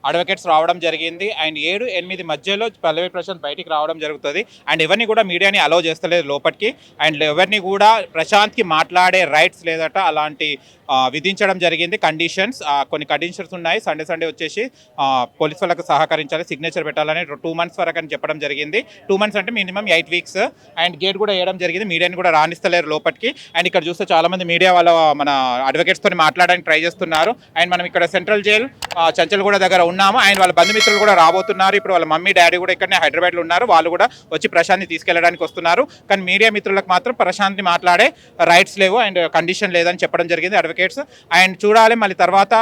Advocates రావడం జరిగింది. And 7-8 మధ్యలో పల్లవి ప్రశాంత్ బయటికి రావడం జరుగుతుంది. అండ్ ఎవరిని కూడా మీడియాని అలౌ చేస్తలేదు లోపలికి. అండ్ ఎవరిని కూడా ప్రశాంత్కి మాట్లాడే రైట్స్ లేదట, అలాంటి విధించడం జరిగింది కండిషన్స్. కొన్ని కండిషన్స్ ఉన్నాయి. సండే వచ్చేసి పోలీస్ వాళ్ళకు సహకరించాలి, సిగ్నేచర్ పెట్టాలని 2 months వరకు అని చెప్పడం జరిగింది. 2 months అంటే మినిమం 8 weeks. అండ్ గేట్ కూడా వేయడం జరిగింది. మీడియాని కూడా రాణిస్తలేరు లోపలికి. అండ్ ఇక్కడ చూస్తే చాలా మంది మీడియా వాళ్ళ మన అడ్వకేట్స్ తో మాట్లాడడానికి ట్రై చేస్తున్నారు. అండ్ మనం ఇక్కడ సెంట్రల్ జైల్ చంచల్గూడ దగ్గర ఉన్నాము. అండ్ వాళ్ళ బంధుమిత్రులు కూడా రాబోతున్నారు. ఇప్పుడు వాళ్ళ మమ్మీ డాడీ కూడా ఇక్కడనే హైదరాబాద్లో ఉన్నారు. వాళ్ళు కూడా వచ్చి ప్రశాంత్ని తీసుకెళ్లడానికి వస్తున్నారు. కానీ మీడియా మిత్రులకు మాత్రం ప్రశాంత్ని మాట్లాడే రైట్స్ లేవు అండ్ కండిషన్ లేదని చెప్పడం జరిగింది అడ్వకేట్స్. అండ్ చూడాలి మళ్ళీ తర్వాత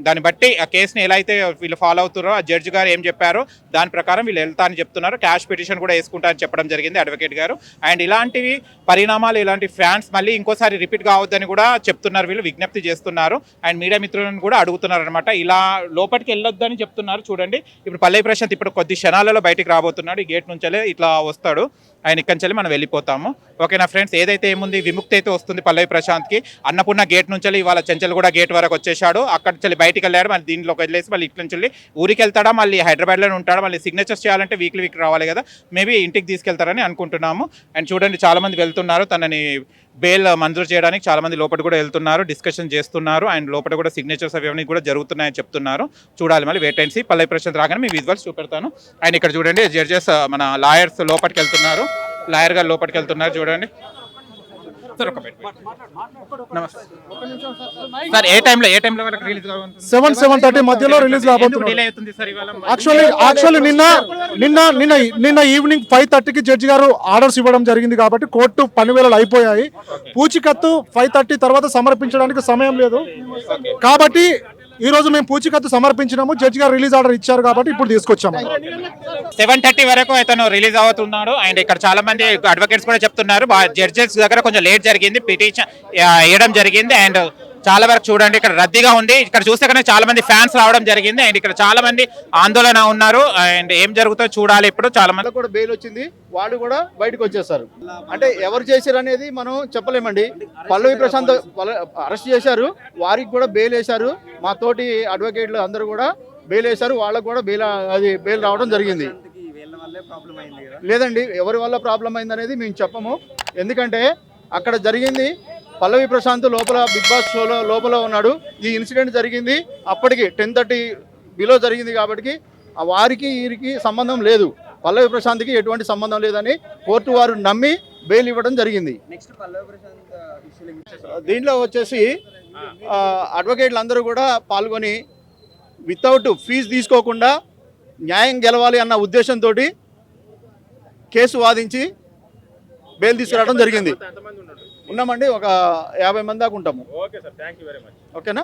దాన్ని బట్టి ఆ కేసుని ఎలా అయితే వీళ్ళు ఫాలో అవుతున్నారో, ఆ జడ్జి గారు ఏం చెప్పారో దాని ప్రకారం వీళ్ళు వెళ్తా అని చెప్తున్నారు. క్యాష్ పిటిషన్ కూడా వేసుకుంటా అని చెప్పడం జరిగింది అడ్వకేట్ గారు. అండ్ ఇలాంటివి పరిణామాలు, ఇలాంటి ఫ్యాన్స్ మళ్ళీ ఇంకోసారి రిపీట్ కావద్దని కూడా చెప్తున్నారు, వీళ్ళు విజ్ఞప్తి చేస్తున్నారు. అండ్ మీడియా మిత్రులను కూడా అడుగుతున్నారు అనమాట, ఇలా లోపలికి వెళ్ళొద్దని చెప్తున్నారు. చూడండి ఇప్పుడు పల్లవి ప్రశాంత్ ఇప్పుడు కొద్ది క్షణాలలో బయటికి రాబోతున్నాడు. ఈ గేట్ నుంచే ఇట్లా వస్తాడు. ఆయన ఇక్కడి నుంచి మనం వెళ్ళిపోతాము. ఓకేనా ఫ్రెండ్స్, ఏదైతే ఏముంది విముక్తి అయితే వస్తుంది పల్లవి ప్రశాంత్కి. అన్నపూర్ణ గేట్ నుంచి ఇవాళ చెంచల్గూడ గేట్ వరకు వచ్చేసాడు. అక్కడి నుంచి బయటికి వెళ్ళాడు. మళ్ళీ దీంట్లోకి వెళ్ళేసి మళ్ళీ ఇట్ల నుంచి ఊరికి వెళ్తాడా, మళ్ళీ హైదరాబాద్లోనే ఉంటాడా, మళ్ళీ సిగ్నేచర్స్ చేయాలంటే వీక్లీ రావాలి కదా, మేబీ ఇంటికి తీసుకెళ్తారని అనుకుంటున్నాము. అండ్ చూడండి చాలామంది వెళ్తున్నారు, తనని బెయిల్ మంజూరు చేయడానికి చాలామంది లోపల కూడా వెళ్తున్నారు, డిస్కషన్ చేస్తున్నారు. అండ్ లోపల కూడా సిగ్నేచర్స్ అవన్నీ కూడా జరుగుతున్నాయని చెప్తున్నారు. చూడాలి మళ్ళీ వెయిట్ అండ్ సీ. పల్లవి ప్రశాంత్ రాగానే మీ విజువల్స్ చూపెడతాను. అండ్ ఇక్కడ చూడండి జడ్జెస్ మన లాయర్స్ లోపలికి వెళ్తున్నారు, లాయర్ గారు లోపలికి వెళ్తున్నారు. చూడండి సార్, ఏ టైంలో వరకు రిలీజ్ కావాలి? 7-7:30 మధ్యలో రిలీజ్ కాబోతుంది. యాక్చువల్లీ నిన్న ఈవినింగ్ 5:30కి జడ్జి గారు ఆర్డర్స్ ఇవ్వడం జరిగింది కాబట్టి కోర్టు పని వేళలు అయిపోయాయి. పూచికత్తు 5:30 తర్వాత సమర్పించడానికి సమయం లేదు కాబట్టి ఈ రోజు మేము పూచికత్తు సమర్పించినాము. జడ్జి గారు రిలీజ్ ఆర్డర్ ఇచ్చారు కాబట్టి ఇప్పుడు తీసుకొచ్చాము. 7:30 వరకు అతను రిలీజ్ అవుతున్నాడు. అండ్ ఇక్కడ చాలా మంది అడ్వకేట్స్ కూడా చెప్తున్నారు జడ్జెస్ దగ్గర కొంచెం లేట్ జరిగింది, పిటిషన్ వేయడం జరిగింది. అండ్ చాలా వరకు చూడండి ఇక్కడ రద్దీగా ఉంది. ఇక్కడ చూస్తే కనుక చాలా మంది ఫ్యాన్స్ రావడం జరిగింది. అండ్ ఇక్కడ చాలా మంది ఆందోళన ఉన్నారు. అండ్ ఏం జరుగుతుందో చూడాలి. ఇప్పుడు చాలా మంది కూడా బెయిల్ వచ్చింది, వాళ్ళు కూడా బయటకు వచ్చేస్తారు. అంటే ఎవరు చేశారు అనేది మనం చెప్పలేమండి. పల్లవి ప్రశాంత్ అరెస్ట్ చేశారు, వారికి కూడా బెయిల్ వేశారు. మా తోటి అడ్వకేట్లు అందరూ కూడా బెయిల్ వేశారు, వాళ్ళకు కూడా బెయిల్ రావడం జరిగింది. లేదండి, ఎవరి వల్ల ప్రాబ్లం అయింది అనేది మేము చెప్పము. ఎందుకంటే అక్కడ జరిగింది పల్లవి ప్రశాంత్ లోపల బిగ్ బాస్ షోలో లోపల ఉన్నాడు. ఈ ఇన్సిడెంట్ జరిగింది అప్పటికి 10:30 బిలో జరిగింది కాబట్టి వారికి వీరికి సంబంధం లేదు. పల్లవి ప్రశాంత్కి ఎటువంటి సంబంధం లేదని కోర్టు వారు నమ్మి బెయిల్ ఇవ్వడం జరిగింది. దీంట్లో వచ్చేసి అడ్వకేట్లు అందరూ కూడా పాల్గొని వితౌట్ ఫీజు తీసుకోకుండా న్యాయం గెలవాలి అన్న ఉద్దేశంతో కేసు వాదించి బెయిల్ తీసుకురావడం జరిగింది. ఉన్నామండి, ఒక 50 మంది దాకా ఉంటాము. ఓకేనా.